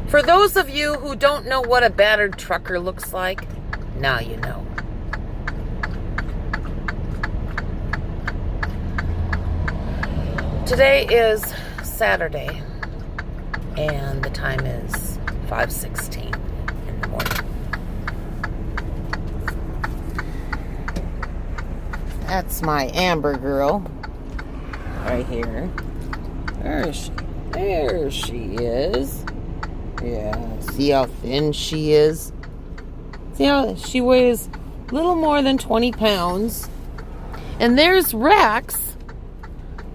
For those of you who don't know what a battered trucker looks like, now you know. Today is Saturday, and the time is 5:16 in the morning. That's my Amber girl, right here. There she is. Yeah, see how thin she is? See how she weighs a little more than 20 pounds. And there's Rex.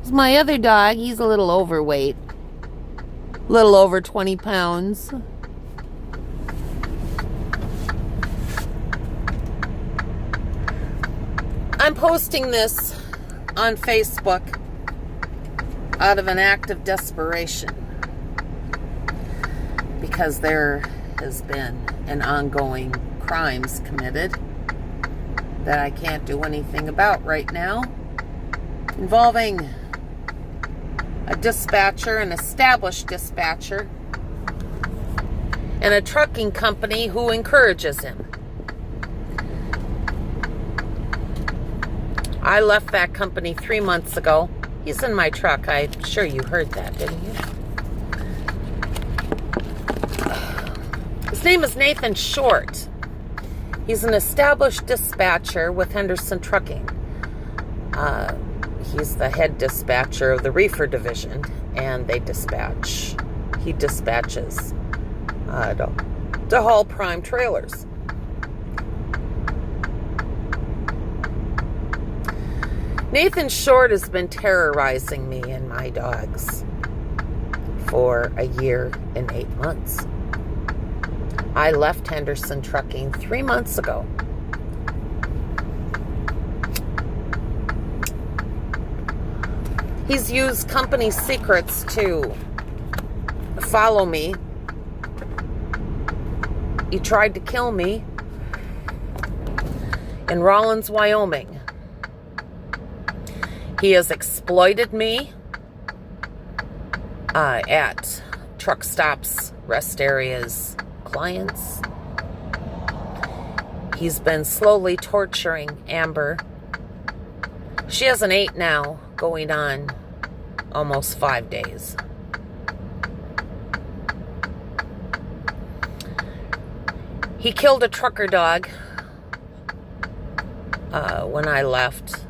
It's my other dog. He's a little overweight. A little over 20 pounds. I'm posting this on Facebook out of an act of desperation, because there has been an ongoing crimes committed that I can't do anything about right now, involving a dispatcher, an established dispatcher, and a trucking company who encourages him. I left that company 3 months ago. He's in my truck. I'm sure you heard that, didn't you? His name is Nathan Short. He's an established dispatcher with Henderson Trucking. He's the head dispatcher of the reefer division, and he dispatches to haul prime trailers. Nathan Short has been terrorizing me and my dogs for a year and 8 months. I left Henderson Trucking 3 months ago. He's used company secrets to follow me. He tried to kill me in Rawlins, Wyoming. He has exploited me at truck stops, rest areas, clients. He's been slowly torturing Amber. She has an 8 now, going on almost 5 days. He killed a trucker dog when I left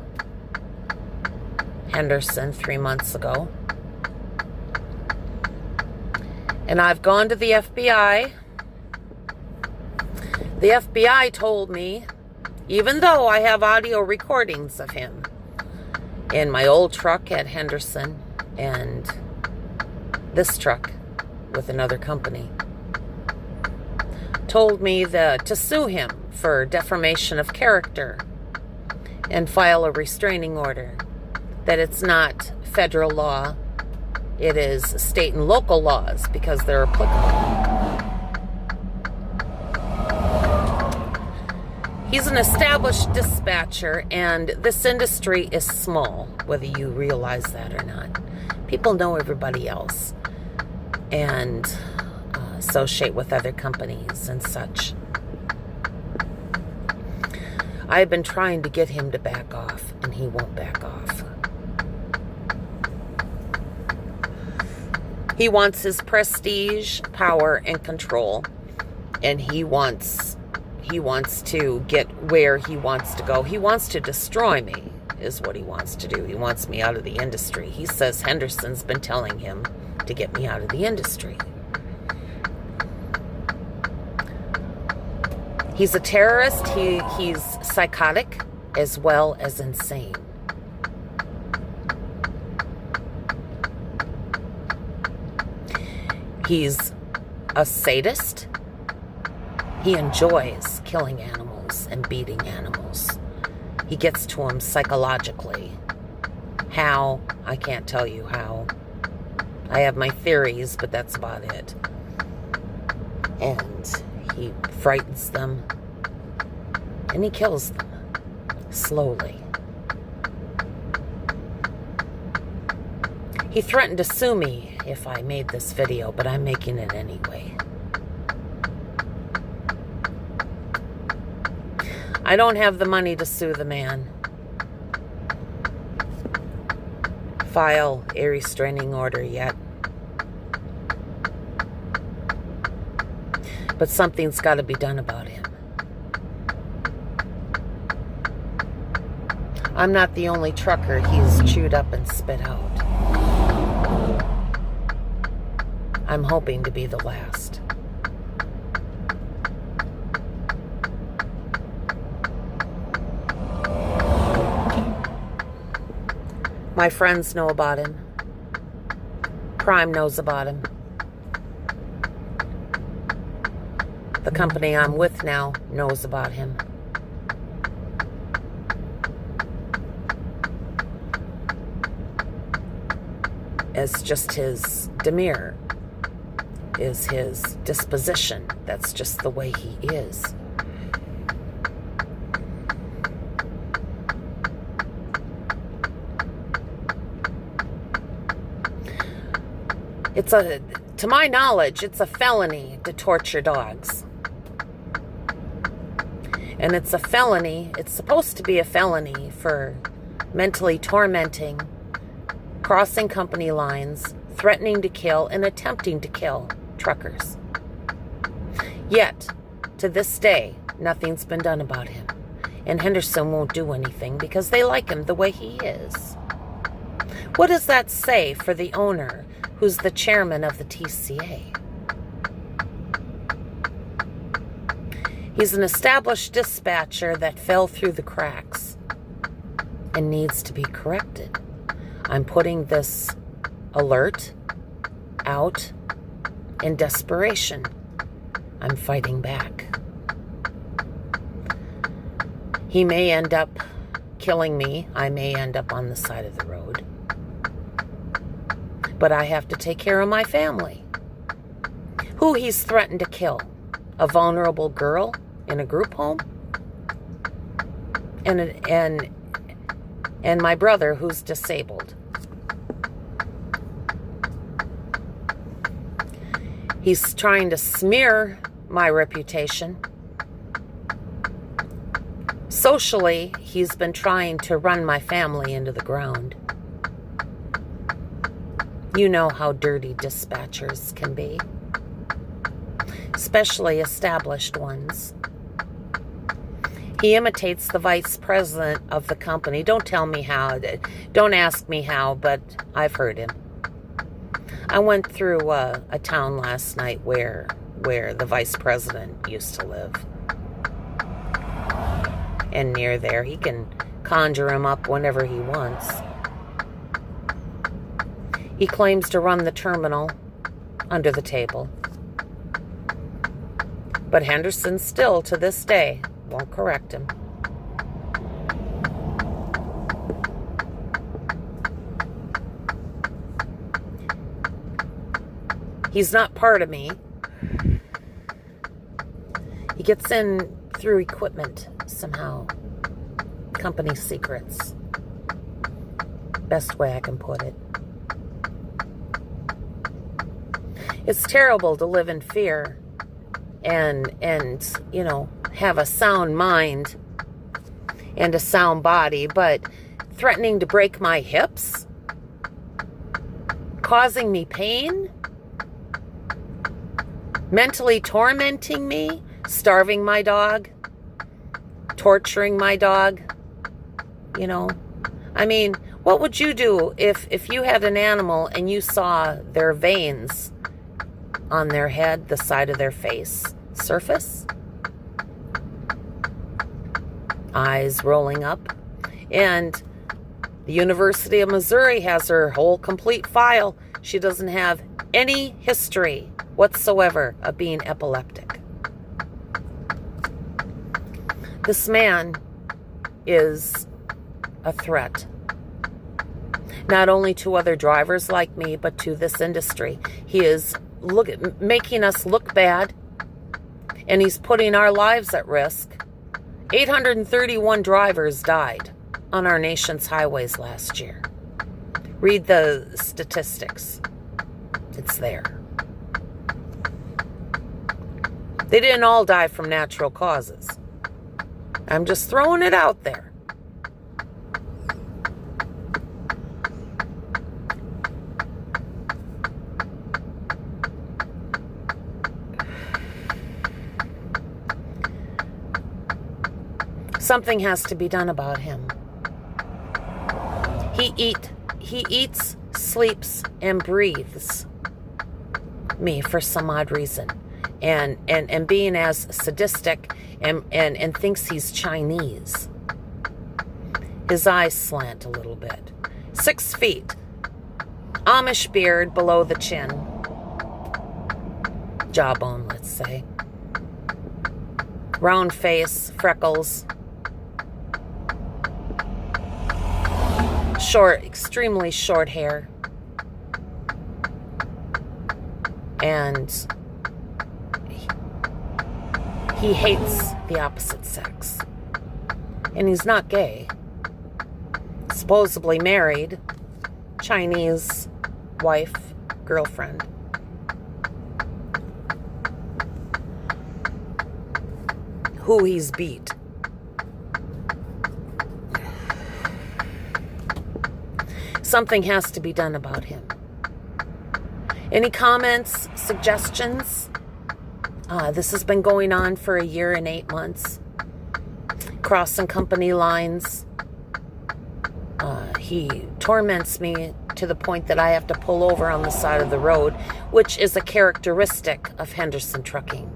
Henderson 3 months ago. And I've gone to the FBI. The FBI told me, even though I have audio recordings of him in my old truck at Henderson and this truck with another company, told me to sue him for defamation of character and file a restraining order. That it's not federal law, it is state and local laws, because they're applicable. He's an established dispatcher, and this industry is small, whether you realize that or not. People know everybody else and associate with other companies and such. I've been trying to get him to back off, and he won't back off. He wants his prestige, power, and control, and he wants to get where he wants to go. He wants to destroy me, is what he wants to do. He wants me out of the industry. He says Henderson's been telling him to get me out of the industry. He's a terrorist. He's psychotic as well as insane. He's a sadist. He enjoys killing animals and beating animals. He gets to them psychologically. How? I can't tell you how. I have my theories, but that's about it. And he frightens them, and he kills them slowly. He threatened to sue me if I made this video, but I'm making it anyway. I don't have the money to sue the man. File a restraining order yet. But something's got to be done about him. I'm not the only trucker he's chewed up and spit out. I'm hoping to be the last. My friends know about him. Prime knows about him. The company I'm with now knows about him. It's just his demeanor, is his disposition. That's just the way he is. To my knowledge, it's a felony to torture dogs. And it's a felony, it's supposed to be a felony for mentally tormenting, crossing company lines, threatening to kill, and attempting to kill truckers. Yet, to this day, nothing's been done about him. And Henderson won't do anything because they like him the way he is. What does that say for the owner, who's the chairman of the TCA? He's an established dispatcher that fell through the cracks and needs to be corrected. I'm putting this alert out in desperation. I'm fighting back. He may end up killing me. I may end up on the side of the road. But I have to take care of my family. Who he's threatened to kill? A vulnerable girl in a group home? And my brother who's disabled. He's trying to smear my reputation. Socially, he's been trying to run my family into the ground. You know how dirty dispatchers can be, especially established ones. He imitates the vice president of the company. Don't tell me how. Don't ask me how, but I've heard him. I went through a town last night where the vice president used to live. And near there, he can conjure him up whenever he wants. He claims to run the terminal under the table. But Henderson still, to this day, won't correct him. He's not part of me. He gets in through equipment somehow. Company secrets. Best way I can put it. It's terrible to live in fear and have a sound mind and a sound body, but threatening to break my hips, causing me pain, mentally tormenting me, starving my dog, torturing my dog. What would you do if you had an animal and you saw their veins on their head, the side of their face surface, eyes rolling up? And the University of Missouri has her whole complete file. She doesn't have any history whatsoever of being epileptic. This man is a threat, not only to other drivers like me, but to this industry. He is making us look bad, and he's putting our lives at risk. 831 drivers died on our nation's highways last year. Read the statistics. It's there. They didn't all die from natural causes. I'm just throwing it out there. Something has to be done about him. He eats, sleeps, and breathes me for some odd reason. And being as sadistic and thinks he's Chinese. His eyes slant a little bit. 6 feet. Amish beard below the chin. Jawbone, let's say. Round face, freckles. Short, extremely short hair. And he hates the opposite sex. And he's not gay. Supposedly married. Chinese wife, girlfriend. Who he's beat. Something has to be done about him. Any comments, suggestions? This has been going on for 1 year and 8 months. Crossing company lines. He torments me to the point that I have to pull over on the side of the road, which is a characteristic of Henderson Trucking.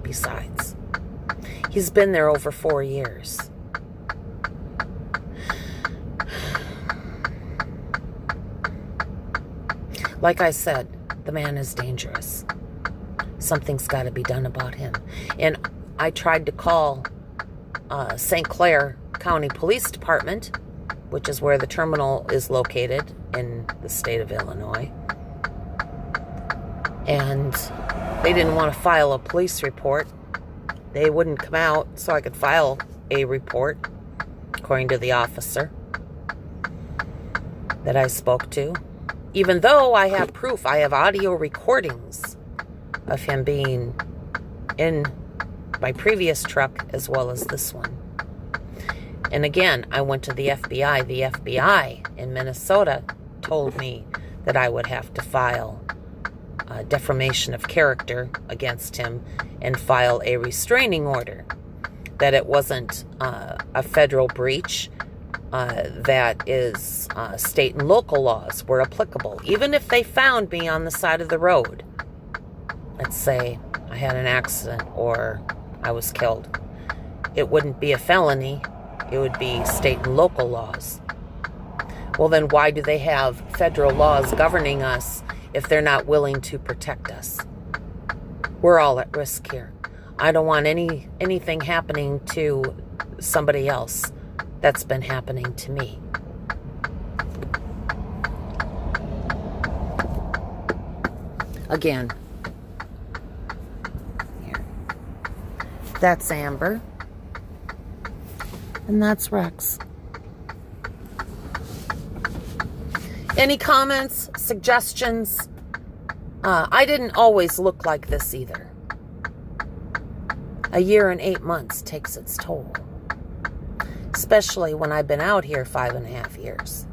Besides, he's been there over 4 years. Like I said, the man is dangerous. Something's got to be done about him. And I tried to call St. Clair County Police Department, which is where the terminal is located in the state of Illinois. And they didn't want to file a police report. They wouldn't come out so I could file a report, according to the officer that I spoke to. Even though I have proof, I have audio recordings of him being in my previous truck as well as this one. And again, I went to the FBI. The FBI in Minnesota told me that I would have to file defamation of character against him and file a restraining order. That it wasn't a federal breach. That is state and local laws were applicable. Even if they found me on the side of the road, let's say I had an accident or I was killed, it wouldn't be a felony. It would be state and local laws. Well, then why do they have federal laws governing us if they're not willing to protect us? We're all at risk here. I don't want anything happening to somebody else that's been happening to me. Again, here. That's Amber. And that's Rex. Any comments, suggestions? I didn't always look like this either. 1 year and 8 months takes its toll. Especially when I've been out here 5.5 years.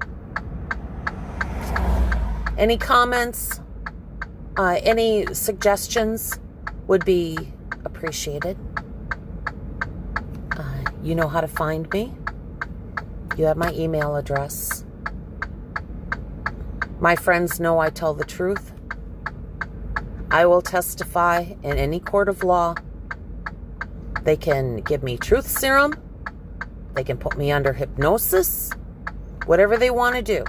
Any comments, any suggestions would be appreciated. You know how to find me. You have my email address. My friends know I tell the truth. I will testify in any court of law. They can give me truth serum. They can put me under hypnosis. Whatever they want to do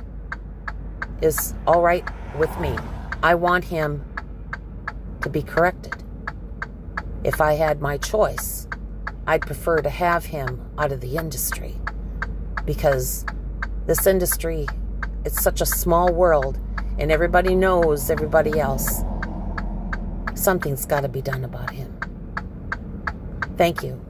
is all right with me. I want him to be corrected. If I had my choice, I'd prefer to have him out of the industry, because this industry, it's such a small world and everybody knows everybody else. Something's got to be done about him. Thank you.